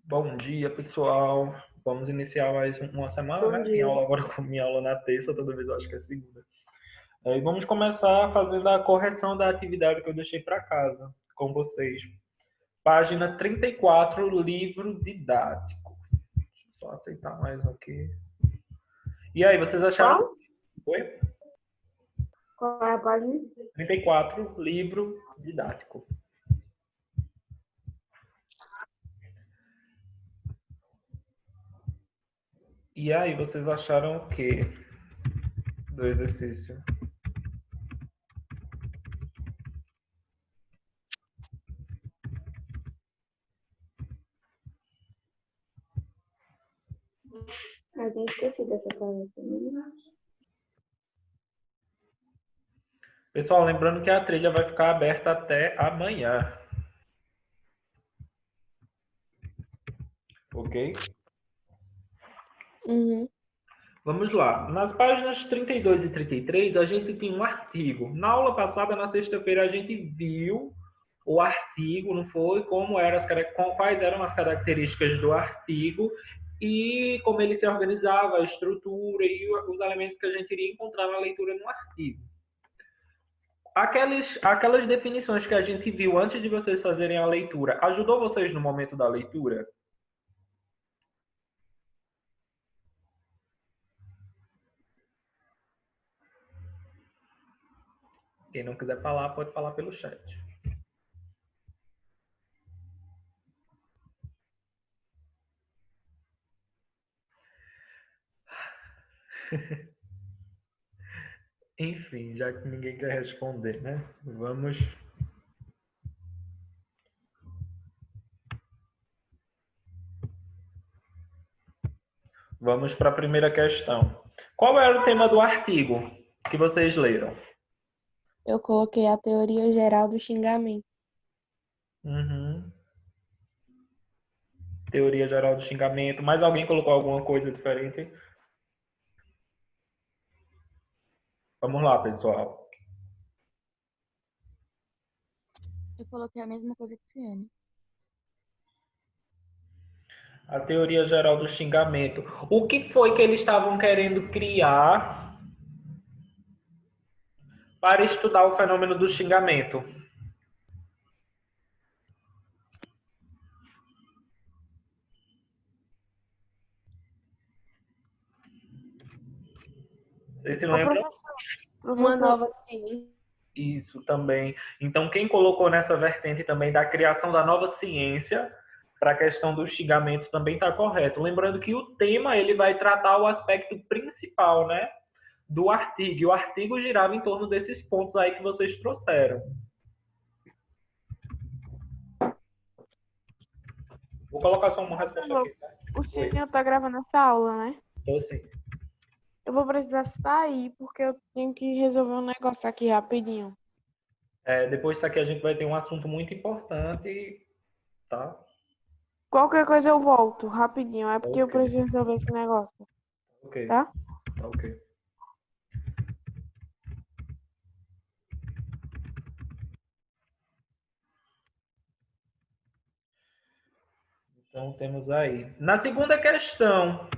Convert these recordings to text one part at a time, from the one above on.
Bom dia, pessoal. Vamos iniciar mais uma semana, Bom né? Minha dia. aula agora com minha aula na terça, toda vez eu acho que é segunda. E vamos começar fazendo a correção da atividade que eu deixei para casa com vocês. Página 34, livro didático. Deixa eu só aceitar mais aqui. E aí, vocês acharam? Qual? Oi? Qual é a página? 34, livro didático. E aí, vocês acharam o quê do exercício? Eu tinha esquecido dessa página. Pessoal, lembrando que a trilha vai ficar aberta até amanhã. Ok? Uhum. Vamos lá. Nas páginas 32 e 33, a gente tem um artigo. Na aula passada, na sexta-feira, a gente viu o artigo, não foi? Quais eram as características do artigo e como ele se organizava, a estrutura e os elementos que a gente iria encontrar na leitura no artigo. Aquelas definições que a gente viu antes de vocês fazerem a leitura, ajudou vocês no momento da leitura? Quem não quiser falar, pode falar pelo chat. Enfim, já que ninguém quer responder, né? Vamos para a primeira questão. Qual era o tema do artigo que vocês leram? Eu coloquei a teoria geral do xingamento. Uhum. Teoria geral do xingamento. Mais alguém colocou alguma coisa diferente? Vamos lá, pessoal. Eu coloquei a mesma coisa que a Ciane. A teoria geral do xingamento. O que foi que eles estavam querendo criar para estudar o fenômeno do xingamento? Vocês se lembram? Uma nova ciência. Isso também. Então, quem colocou nessa vertente também da criação da nova ciência para a questão do xingamento também está correto. Lembrando que o tema ele vai tratar o aspecto principal, né, do artigo. E o artigo girava em torno desses pontos aí que vocês trouxeram. Vou colocar só uma resposta aqui. Tá? O senhor tá gravando essa aula, né? Então, assim, Eu vou precisar sair porque eu tenho que resolver um negócio aqui rapidinho. depois disso aqui a gente vai ter um assunto muito importante, tá? Qualquer coisa eu volto rapidinho. É porque eu Ok. preciso resolver esse negócio, Ok. tá? Tá ok. Então, temos aí. Na segunda questão,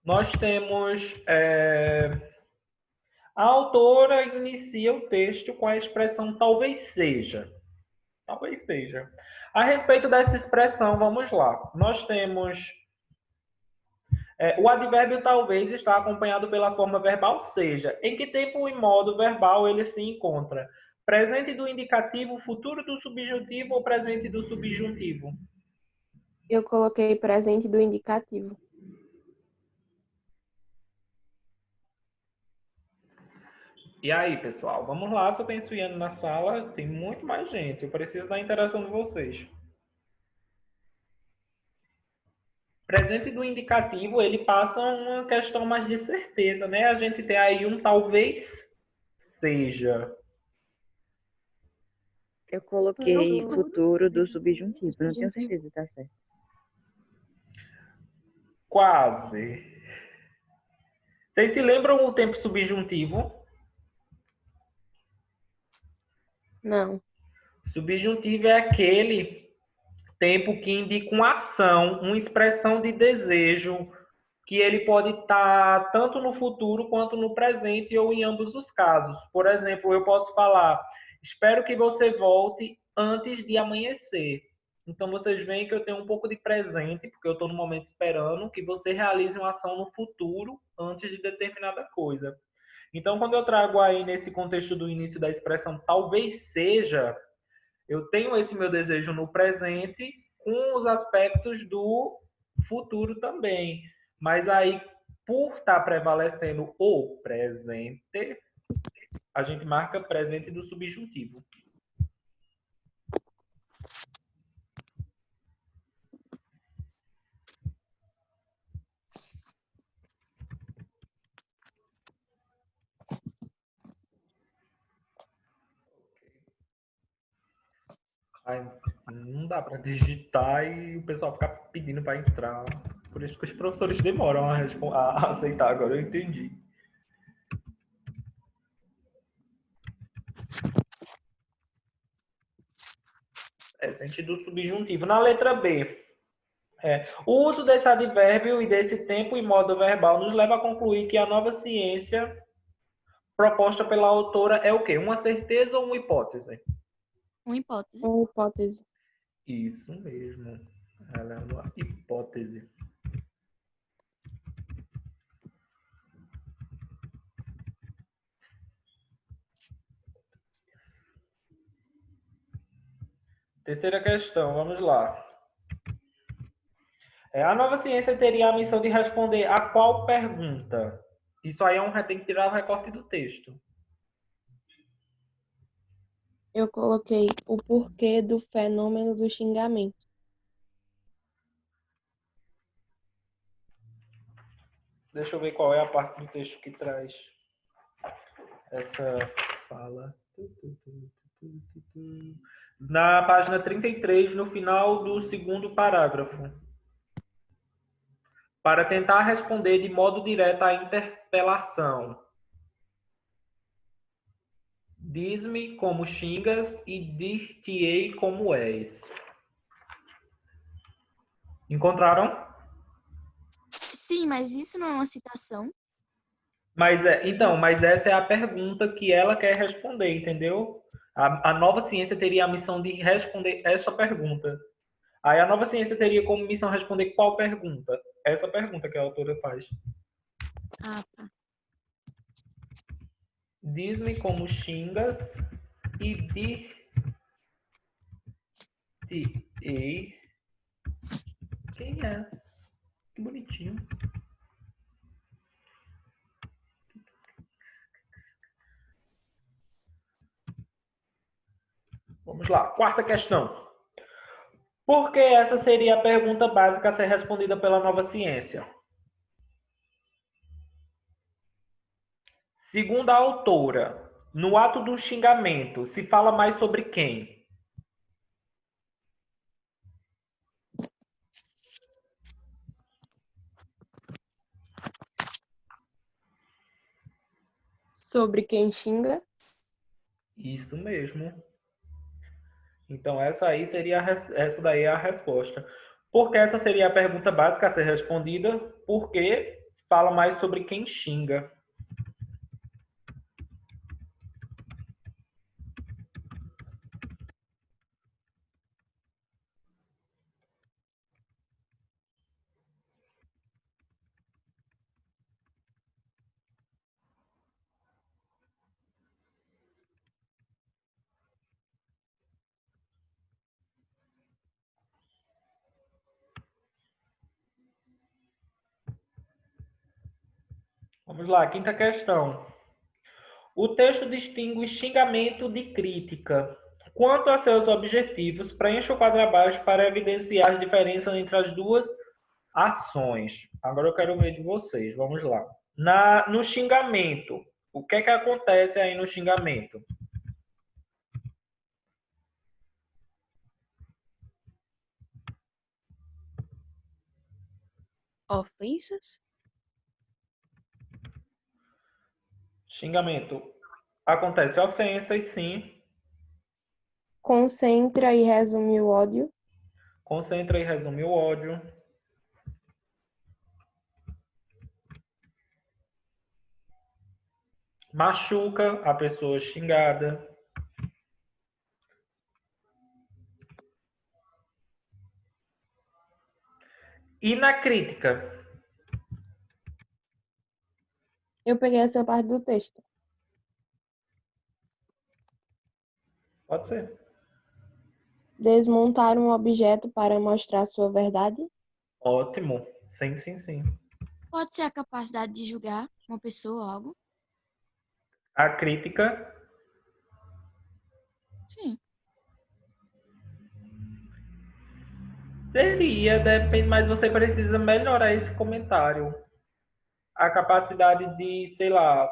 nós temos a autora inicia o texto com a expressão talvez seja. Talvez seja. A respeito dessa expressão, vamos lá. Nós temos o advérbio talvez está acompanhado pela forma verbal seja. Em que tempo e modo verbal ele se encontra? Presente do indicativo, futuro do subjuntivo ou presente do subjuntivo? Eu coloquei presente do indicativo. E aí, pessoal, vamos lá. Só tem Suiane na sala, tem muito mais gente. Eu preciso da interação de vocês. Presente do indicativo, ele passa uma questão mais de certeza, né? A gente tem aí um talvez seja. Eu coloquei futuro do subjuntivo, não tenho certeza se tá certo. Quase. Vocês se lembram o tempo subjuntivo? Não. Subjuntivo é aquele tempo que indica uma ação, uma expressão de desejo, que ele pode estar tanto no futuro quanto no presente ou em ambos os casos. Por exemplo, eu posso falar: espero que você volte antes de amanhecer. Então, vocês veem que eu tenho um pouco de presente, porque eu estou no momento esperando que você realize uma ação no futuro antes de determinada coisa. Então, quando eu trago aí nesse contexto do início da expressão talvez seja, eu tenho esse meu desejo no presente com os aspectos do futuro também. Mas aí, por estar prevalecendo o presente, a gente marca presente do subjuntivo. Ai, não dá para digitar e o pessoal ficar pedindo para entrar. Por isso que os professores demoram a aceitar. Agora eu entendi. Presente do subjuntivo. Na letra B, o uso desse advérbio e desse tempo e modo verbal nos leva a concluir que a nova ciência proposta pela autora é o quê? Uma certeza ou uma hipótese? Uma hipótese. Uma hipótese. Isso mesmo. Ela é uma hipótese. Terceira questão, vamos lá. A nova ciência teria a missão de responder a qual pergunta? Isso aí tem que tirar o recorte do texto. Eu coloquei o porquê do fenômeno do xingamento. Deixa eu ver qual é a parte do texto que traz essa fala. Na página 33, no final do segundo parágrafo. Para tentar responder de modo direto à interpelação. Diz-me como xingas e dir-te-ei como és. Encontraram? Sim, mas isso não é uma citação. Mas essa é a pergunta que ela quer responder, entendeu? A nova ciência teria a missão de responder essa pergunta. Aí a nova ciência teria como missão responder qual pergunta? Essa pergunta que a autora faz. Ah, tá. Diz-me como xingas e dir-te-ei quem és. Que bonitinho. Vamos lá, quarta questão. Por que essa seria a pergunta básica a ser respondida pela nova ciência? Segundo a autora, no ato do xingamento, se fala mais sobre quem? Sobre quem xinga? Isso mesmo. Então, essa daí é a resposta. Porque essa seria a pergunta básica a ser respondida, porque fala mais sobre quem xinga. Vamos lá, quinta questão. O texto distingue xingamento de crítica. Quanto a seus objetivos, preencha o quadro abaixo para evidenciar as diferenças entre as duas ações. Agora eu quero ver de vocês. Vamos lá. No xingamento, o que é que acontece aí no xingamento? Ofensas? Xingamento. Acontece ofensas, sim. Concentra e resume o ódio. Concentra e resume o ódio. Machuca a pessoa xingada. E na crítica? Eu peguei essa parte do texto. Pode ser. Desmontar um objeto para mostrar sua verdade. Ótimo. Sim, sim, sim. Pode ser a capacidade de julgar uma pessoa ou algo. A crítica? Sim. Seria, depende, mas você precisa melhorar esse comentário. A capacidade de, sei lá,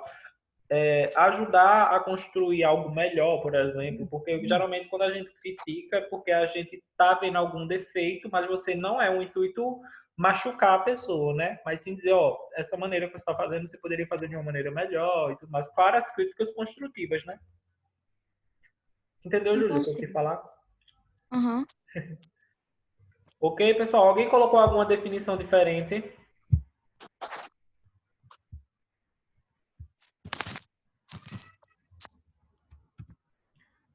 ajudar a construir algo melhor, por exemplo, porque geralmente quando a gente critica é porque a gente está vendo algum defeito, mas você não é um intuito machucar a pessoa, né? Mas sim dizer, ó, essa maneira que você está fazendo, você poderia fazer de uma maneira melhor e tudo mais. Para as críticas construtivas, né? Entendeu, Um Júlia, o que eu quis conselho. falar? Aham. Ok, pessoal, alguém colocou alguma definição diferente?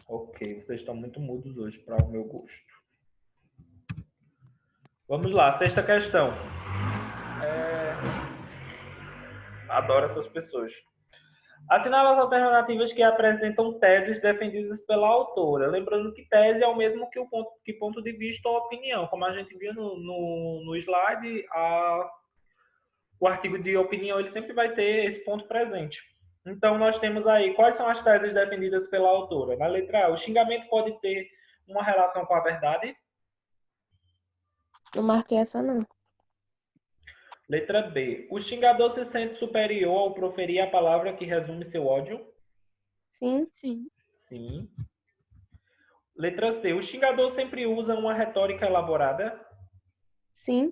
Ok, vocês estão muito mudos hoje para o meu gosto. Vamos lá, sexta questão. Adoro essas pessoas. Assinala as alternativas que apresentam teses defendidas pela autora. Lembrando que tese é o mesmo que ponto de vista ou opinião. Como a gente viu no slide, o artigo de opinião ele sempre vai ter esse ponto presente. Então, nós temos aí quais são as teses defendidas pela autora. Na letra A, o xingamento pode ter uma relação com a verdade. Não marquei essa, não. Letra B, o xingador se sente superior ao proferir a palavra que resume seu ódio. Sim, Sim. Sim. Letra C, o xingador sempre usa uma retórica elaborada. sim,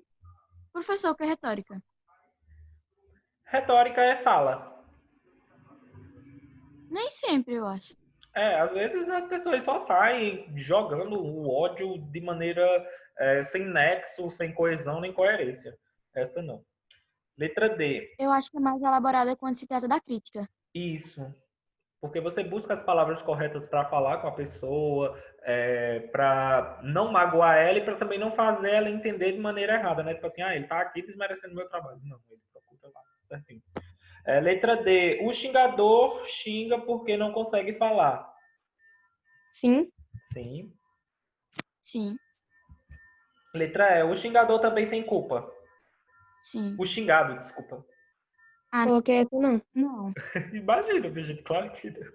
Professor, o que é retórica? Retórica é fala. Nem sempre, eu acho. Às vezes as pessoas só saem jogando o ódio de maneira sem nexo, sem coesão nem coerência. Essa não. Letra D, Eu acho que é mais elaborada quando se trata da crítica. isso. Porque você busca as palavras corretas para falar com a pessoa, para não magoar ela e para também não fazer ela entender de maneira errada, né? Tipo assim, ele tá aqui desmerecendo meu trabalho. Não, ele procura lá, certinho. Letra D, o xingador xinga porque não consegue falar. sim, Sim. Sim. Letra E, o xingador também tem culpa. Sim. O xingado, desculpa. Ah, coloquei essa, não. não. Imagina, meu gente, claro que não.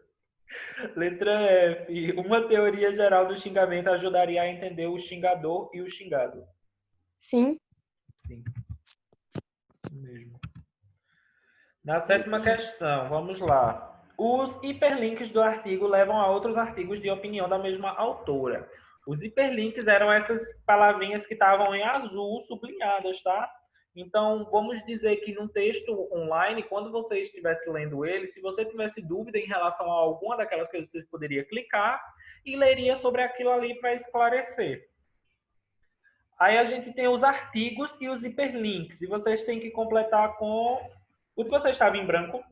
Letra F, uma teoria geral do xingamento ajudaria a entender o xingador e o xingado. Sim, Sim, mesmo. Na sétima questão, vamos lá. Os hiperlinks do artigo levam a outros artigos de opinião da mesma autora. Os hiperlinks eram essas palavrinhas que estavam em azul sublinhadas, tá? Então, vamos dizer que num texto online, quando você estivesse lendo ele, se você tivesse dúvida em relação a alguma daquelas coisas, você poderia clicar e leria sobre aquilo ali para esclarecer. Aí a gente tem os artigos e os hiperlinks. E vocês têm que completar com o que você estava em branco.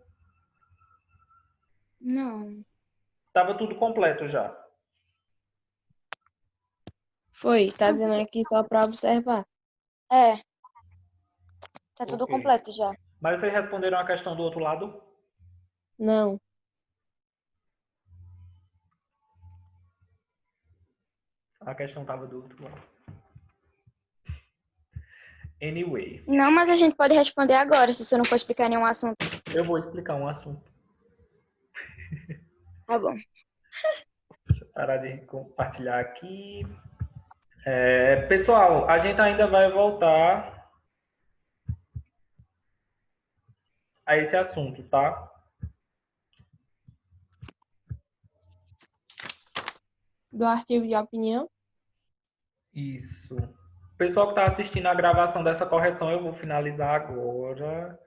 Não. Estava tudo completo já. foi. Tá dizendo aqui só para observar. É, tá tudo Ok. completo já. Mas vocês responderam a questão do outro lado? Não, A questão estava do outro lado. Anyway, Não, mas a gente pode responder agora, se você não for explicar nenhum assunto. eu vou explicar um assunto. Tá bom. Deixa eu parar de compartilhar aqui. Pessoal, a gente ainda vai voltar a esse assunto, tá? do artigo de opinião. Isso. O pessoal que está assistindo a gravação dessa correção, eu vou finalizar agora.